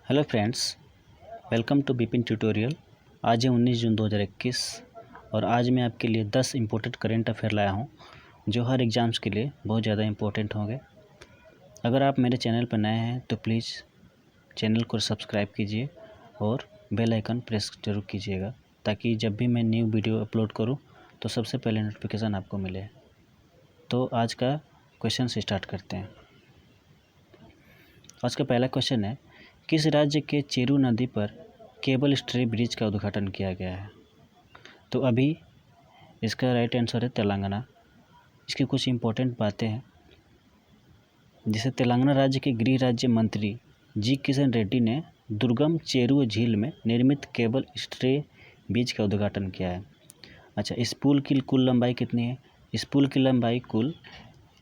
Hello friends, welcome to Bipin tutorial. आज है 19 जून 2021 और आज मैं आपके लिए 10 इम्पोर्टेंट करेंट अफेयर लाया हूँ जो हर एग्ज़ाम्स के लिए बहुत ज़्यादा इम्पोर्टेंट होंगे। अगर आप मेरे चैनल पर नए हैं तो प्लीज़ चैनल को सब्सक्राइब कीजिए और बेल आइकन प्रेस जरूर कीजिएगा ताकि जब भी मैं न्यू वीडियो अपलोड करूँ तो सबसे पहले नोटिफिकेशन आपको मिले। तो आज का क्वेश्चन से स्टार्ट करते हैं। आज का पहला क्वेश्चन है, किस राज्य के चेरू नदी पर केबल स्टे ब्रिज का उद्घाटन किया गया है? तो अभी इसका राइट आंसर है तेलंगाना। इसकी कुछ इम्पोर्टेंट बातें हैं, जिसे तेलंगाना राज्य के गृह राज्य मंत्री जी किशन रेड्डी ने दुर्गम चेरू झील में निर्मित केबल स्टे ब्रिज का उद्घाटन किया है। अच्छा, इस पुल की कुल लंबाई कितनी है? इस पुल की लंबाई कुल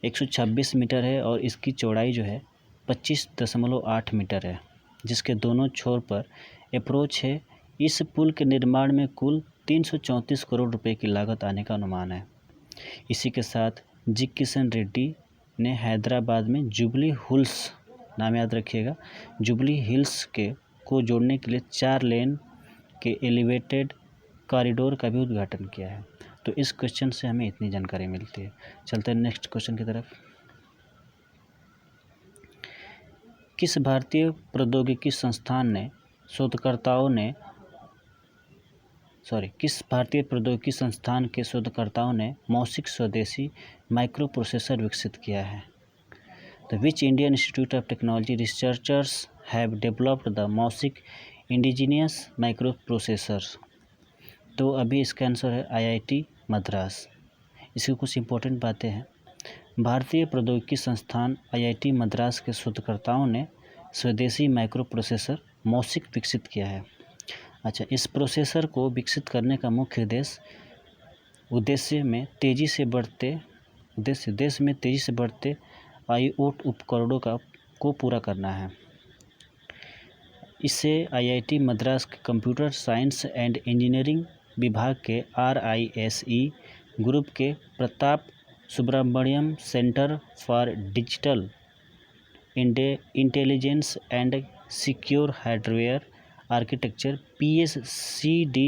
126 मीटर है और इसकी चौड़ाई जो है 25.8 मीटर है, जिसके दोनों छोर पर अप्रोच है। इस पुल के निर्माण में कुल 334 करोड़ रुपए की लागत आने का अनुमान है। इसी के साथ जी किशन रेड्डी ने हैदराबाद में जुबली हिल्स, नाम याद रखिएगा, जुबली हिल्स को जोड़ने के लिए 4 लेन के एलिवेटेड कॉरिडोर का भी उद्घाटन किया है। तो इस क्वेश्चन से हमें इतनी जानकारी मिलती है। चलते हैं नेक्स्ट क्वेश्चन की तरफ। किस भारतीय प्रौद्योगिकी संस्थान के शोधकर्ताओं ने मौसिक स्वदेशी माइक्रो प्रोसेसर विकसित किया है? तो which Indian Institute of Technology researchers have developed the Moushik indigenous microprocessor? तो अभी इसका आंसर है IIT मद्रास। इसकी कुछ इंपॉर्टेंट बातें हैं। भारतीय प्रौद्योगिकी संस्थान IIT मद्रास के शोधकर्ताओं ने स्वदेशी माइक्रो प्रोसेसर मौसिक विकसित किया है। अच्छा, इस प्रोसेसर को विकसित करने का मुख्य उद्देश्य देश में तेज़ी से बढ़ते IoT उपकरणों को पूरा करना है। इसे IIT मद्रास के कंप्यूटर साइंस एंड इंजीनियरिंग विभाग के RISE ग्रुप के Pratap Subramaniam center for digital intelligence and secure hardware architecture PSCDISHA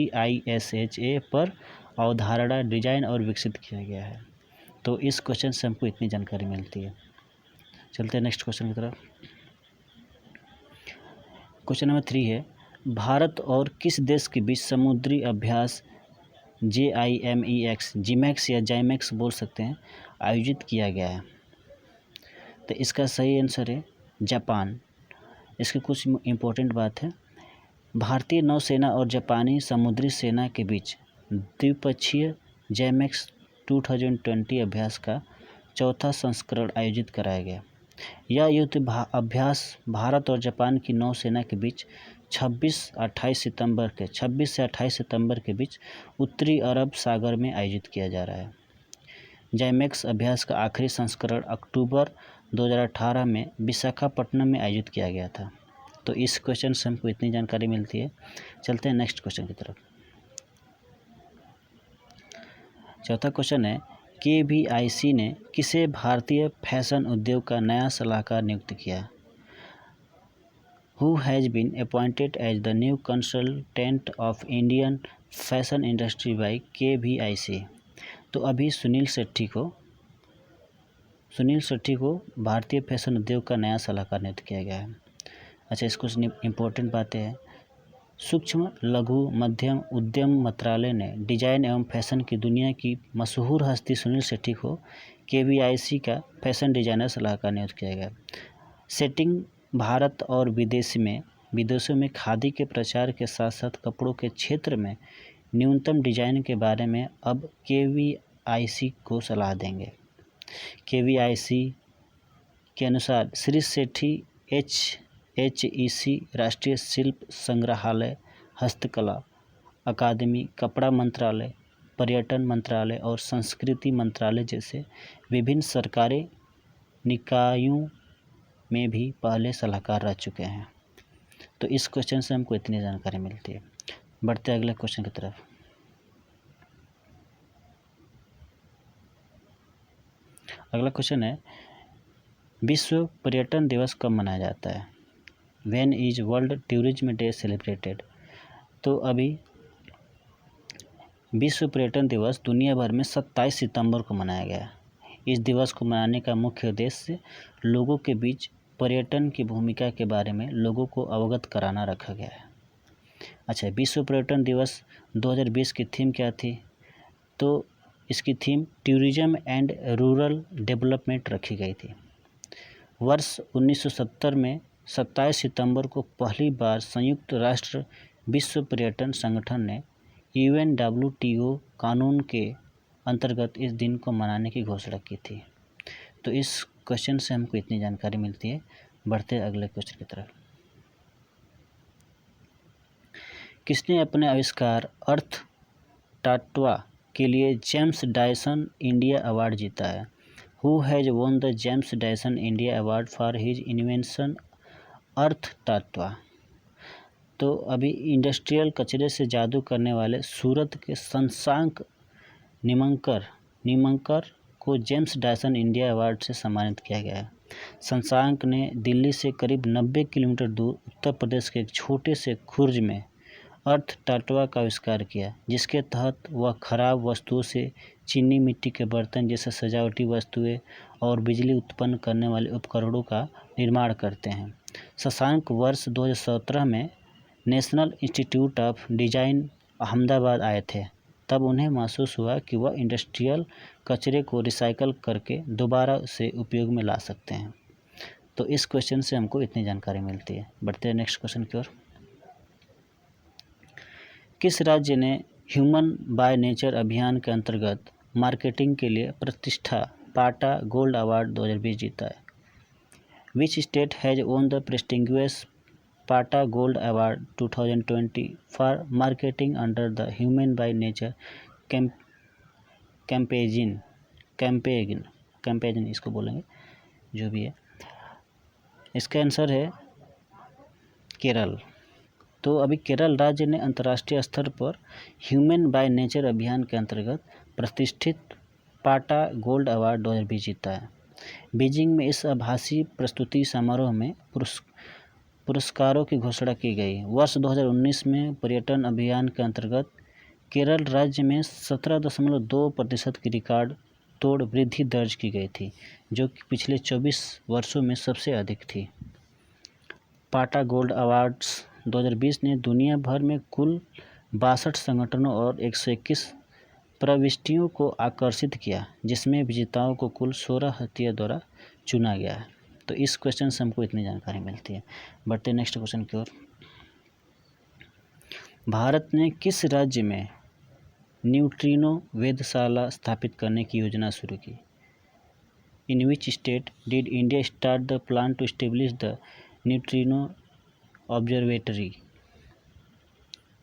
पर अवधारणा, डिजाइन और विकसित किया गया है। तो इस क्वेश्चन से हमको इतनी जानकारी मिलती है। चलते हैं नेक्स्ट क्वेश्चन की तरफ। क्वेश्चन नंबर 3 है, भारत और किस देश के बीच समुद्री अभ्यास JIMEX या JIMEX बोल सकते हैं, आयोजित किया गया है? तो इसका सही आंसर है जापान। इसकी कुछ इम्पोर्टेंट बात है। भारतीय नौसेना और जापानी समुद्री सेना के बीच द्विपक्षीय JIMEX 2020 अभ्यास का चौथा संस्करण आयोजित कराया गया। यह युद्ध अभ्यास भारत और जापान की नौसेना के बीच 26 से 28 सितंबर के बीच उत्तरी अरब सागर में आयोजित किया जा रहा है। JIMEX अभ्यास का आखिरी संस्करण अक्टूबर 2018 में विशाखापट्टनम में आयोजित किया गया था। तो इस क्वेश्चन से हमको इतनी जानकारी मिलती है। चलते हैं नेक्स्ट क्वेश्चन की तरफ। चौथा क्वेश्चन है, KVIC ने किसे भारतीय फैशन उद्योग का नया सलाहकार नियुक्त किया? Who has been appointed as the new consultant of Indian fashion industry by KVIC? तो अभी सुनील शेट्टी को भारतीय फैशन उद्योग का नया सलाहकार नियुक्त किया गया है। अच्छा, इसको इम्पोर्टेंट बातें हैं। सूक्ष्म लघु मध्यम उद्यम मंत्रालय ने डिजाइन एवं फैशन की दुनिया की मशहूर हस्ती सुनील शेट्टी को KVIC का फैशन डिजाइनर सलाहकार नियुक्त किया गया। सेटिंग भारत और विदेशों में खादी के प्रचार के साथ साथ कपड़ों के क्षेत्र में न्यूनतम डिजाइन के बारे में अब KVIC को सलाह देंगे। KVIC के अनुसार श्री सेठी HEC राष्ट्रीय शिल्प संग्रहालय, हस्तकला अकादमी, कपड़ा मंत्रालय, पर्यटन मंत्रालय और संस्कृति मंत्रालय जैसे विभिन्न सरकारी निकायों में भी पहले सलाहकार रह चुके हैं। तो इस क्वेश्चन से हमको इतनी जानकारी मिलती है। बढ़ते हैं अगले क्वेश्चन की तरफ। अगला क्वेश्चन है, विश्व पर्यटन दिवस कब मनाया जाता है? When is world tourism day celebrated? तो अभी विश्व पर्यटन दिवस दुनिया भर में 27 सितंबर को मनाया गया। इस दिवस को मनाने का मुख्य उद्देश्य लोगों के बीच पर्यटन की भूमिका के बारे में लोगों को अवगत कराना रखा गया है। अच्छा, विश्व पर्यटन दिवस 2020 की थीम क्या थी? तो इसकी theme tourism and rural development रखी गई थी। वर्ष 1970 में 27 सितंबर को पहली बार संयुक्त राष्ट्र विश्व पर्यटन संगठन ने UNWTO कानून के अंतर्गत इस दिन को मनाने की घोषणा की थी। तो इस क्वेश्चन से हमको इतनी जानकारी मिलती है। बढ़ते अगले क्वेश्चन की तरफ। किसने अपने आविष्कार अर्थ टाटवा के लिए जेम्स डायसन इंडिया अवार्ड जीता है? Who has won the James Dyson India award for his invention Arth Tatva? तो अभी इंडस्ट्रियल कचरे से जादू करने वाले सूरत के शशांक निमंकर को जेम्स डायसन इंडिया अवार्ड से सम्मानित किया गया है। शशांक ने दिल्ली से करीब 90 किलोमीटर दूर उत्तर प्रदेश के एक छोटे से खुर्ज में अर्थ टाटवा का आविष्कार किया, जिसके तहत वह खराब वस्तुओं से चीनी मिट्टी के बर्तन जैसे सजावटी वस्तुएं और बिजली उत्पन्न करने वाले उपकरणों का निर्माण करते हैं। शशांक वर्ष 2017 में national institute of design Ahmedabad आए थे। तब उन्हें महसूस हुआ कि वह इंडस्ट्रियल कचरे को रिसाइकल करके दोबारा से उपयोग में ला सकते हैं। तो इस क्वेश्चन से हमको इतनी जानकारी मिलती है। बढ़ते हैं नेक्स्ट क्वेश्चन की ओर। किस राज्य ने ह्यूमन बाय नेचर अभियान के अंतर्गत मार्केटिंग के लिए प्रतिष्ठा पाटा गोल्ड अवार्ड 2020 जीता है? Which state has won the prestigious PATA gold award 2020 for marketing under the human by nature campaign इसको बोलेंगे, जो भी है। इसका आंसर है केरल। तो अभी केरल राज्य ने अंतर्राष्ट्रीय स्तर पर ह्यूमन बाय नेचर अभियान के अंतर्गत प्रतिष्ठित पाटा गोल्ड अवार्ड 2020 जीता है। बीजिंग में इस आभासी प्रस्तुति समारोह में पुरस्कारों की घोषणा की गई। वर्ष 2019 में पर्यटन अभियान के अंतर्गत केरल राज्य में 17.2% की रिकॉर्ड तोड़ वृद्धि दर्ज की गई थी, जो कि पिछले 24 वर्षों में सबसे अधिक थी। पाटा गोल्ड अवार्ड्स 2020 ने दुनिया भर में कुल 62 संगठनों और 121 प्रविष्टियों को आकर्षित किया, जिसमें विजेताओं को कुल 16 हस्तियों द्वारा चुना गया है। तो इस क्वेश्चन से हमको इतनी जानकारी मिलती है। बढ़ते नेक्स्ट क्वेश्चन की ओर। भारत ने किस राज्य में न्यूट्रिनो वेधशाला स्थापित करने की योजना शुरू की? In which state did India start the plan to establish the neutrino observatory?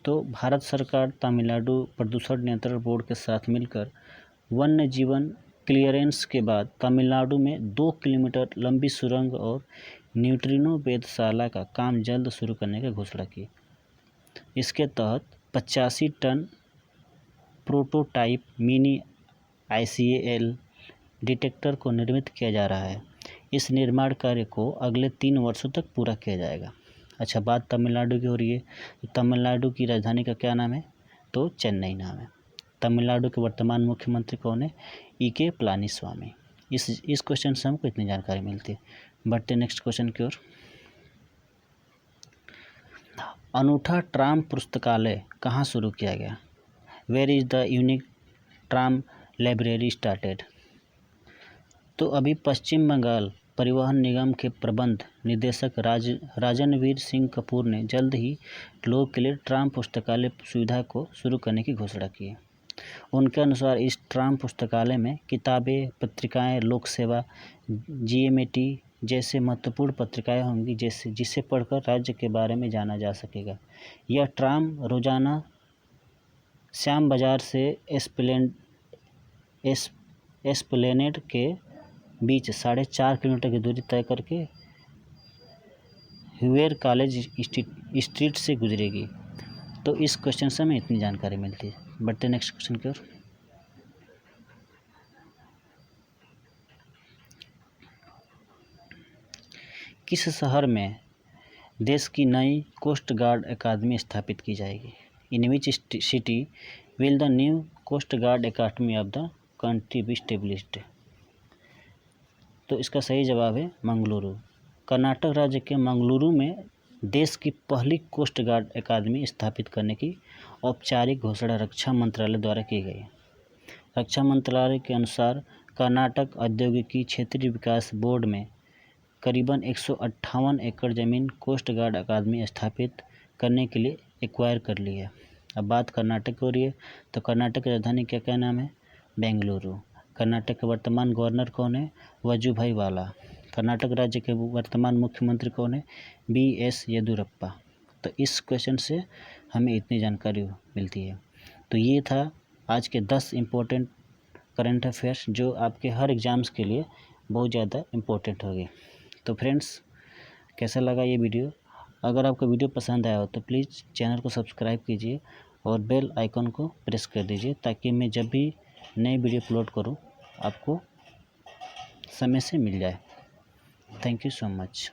तो भारत सरकार तमिलनाडु प्रदूषण नियंत्रण बोर्ड के साथ मिलकर वन्य जीवन क्लियरेंस के बाद तमिलनाडु में 2 किलोमीटर लंबी सुरंग और न्यूट्रिनो वेधशाला का काम जल्द शुरू करने की घोषणा की। इसके तहत 85 ton prototype mini ICAL detector को निर्मित किया जा रहा है। इस निर्माण कार्य को अगले 3 वर्षों तक पूरा किया जाएगा। अच्छा, बात तमिलनाडु की हो रही है, तो तमिलनाडु की राजधानी का क्या नाम है? तो चेन्नई नाम है। तमिलनाडु के वर्तमान मुख्यमंत्री कौन है? EK पलानीस्वामी। इस क्वेश्चन से हमको इतनी जानकारी मिलती है। बढ़ते नेक्स्ट क्वेश्चन की ओर। अनूठा ट्राम पुस्तकालय कहाँ शुरू किया गया? Where is the unique tram library started? तो अभी पश्चिम बंगाल परिवहन निगम के प्रबंध निदेशक राजनवीर सिंह कपूर ने जल्द ही लोगों के लिए ट्राम पुस्तकालय सुविधा को शुरू करने की घोषणा की है। उनके अनुसार इस ट्राम पुस्तकालय में किताबें, पत्रिकाएं, लोक सेवा, GMAT जैसे महत्वपूर्ण पत्रिकाएं होंगी, जिसे पढ़कर राज्य के बारे में जाना जा सकेगा। यह ट्राम रोजाना श्याम बाजार से एस्प्लेनेड के बीच 4.5 किलोमीटर की दूरी तय करके ह्यूएर कॉलेज स्ट्रीट से गुजरेगी। तो इस क्वेश्चन से हमें इतनी जानकारी मिलती है। बढ़ते नेक्स्ट क्वेश्चन की ओर। किस शहर में देश की नई कोस्ट गार्ड अकादमी स्थापित की जाएगी। In which city will the new coast guard academy of the country be established. तो इसका सही जवाब है मंगलुरु। कर्नाटक राज्य के मंगलुरु में देश की पहली कोस्ट गार्ड अकादमी स्थापित करने की औपचारिक घोषणा रक्षा मंत्रालय द्वारा की गई। रक्षा मंत्रालय के अनुसार कर्नाटक औद्योगिकी क्षेत्रीय विकास बोर्ड में करीबन 158 एकड़ ज़मीन कोस्ट गार्ड अकादमी स्थापित करने के लिए एक्वायर कर ली है। अब बात कर्नाटक की हो रही है, तो कर्नाटक की राजधानी क्या नाम है? बेंगलुरु। कर्नाटक के वर्तमान गवर्नर कौन है? वजुभाई वाला। कर्नाटक राज्य के वर्तमान मुख्यमंत्री कौन है? BS येदियुरप्पा। तो इस क्वेश्चन से हमें इतनी जानकारी मिलती है। तो ये था आज के 10 इम्पोर्टेंट करंट अफेयर्स जो आपके हर एग्ज़ाम्स के लिए बहुत ज़्यादा इम्पोर्टेंट होगी। तो फ्रेंड्स, कैसा लगा ये वीडियो? अगर आपको वीडियो पसंद आया हो तो प्लीज़ चैनल को सब्सक्राइब कीजिए और बेल आइकन को प्रेस कर दीजिए, ताकि मैं जब भी नई वीडियो अपलोड करूं आपको समय से मिल जाए। Thank you so much.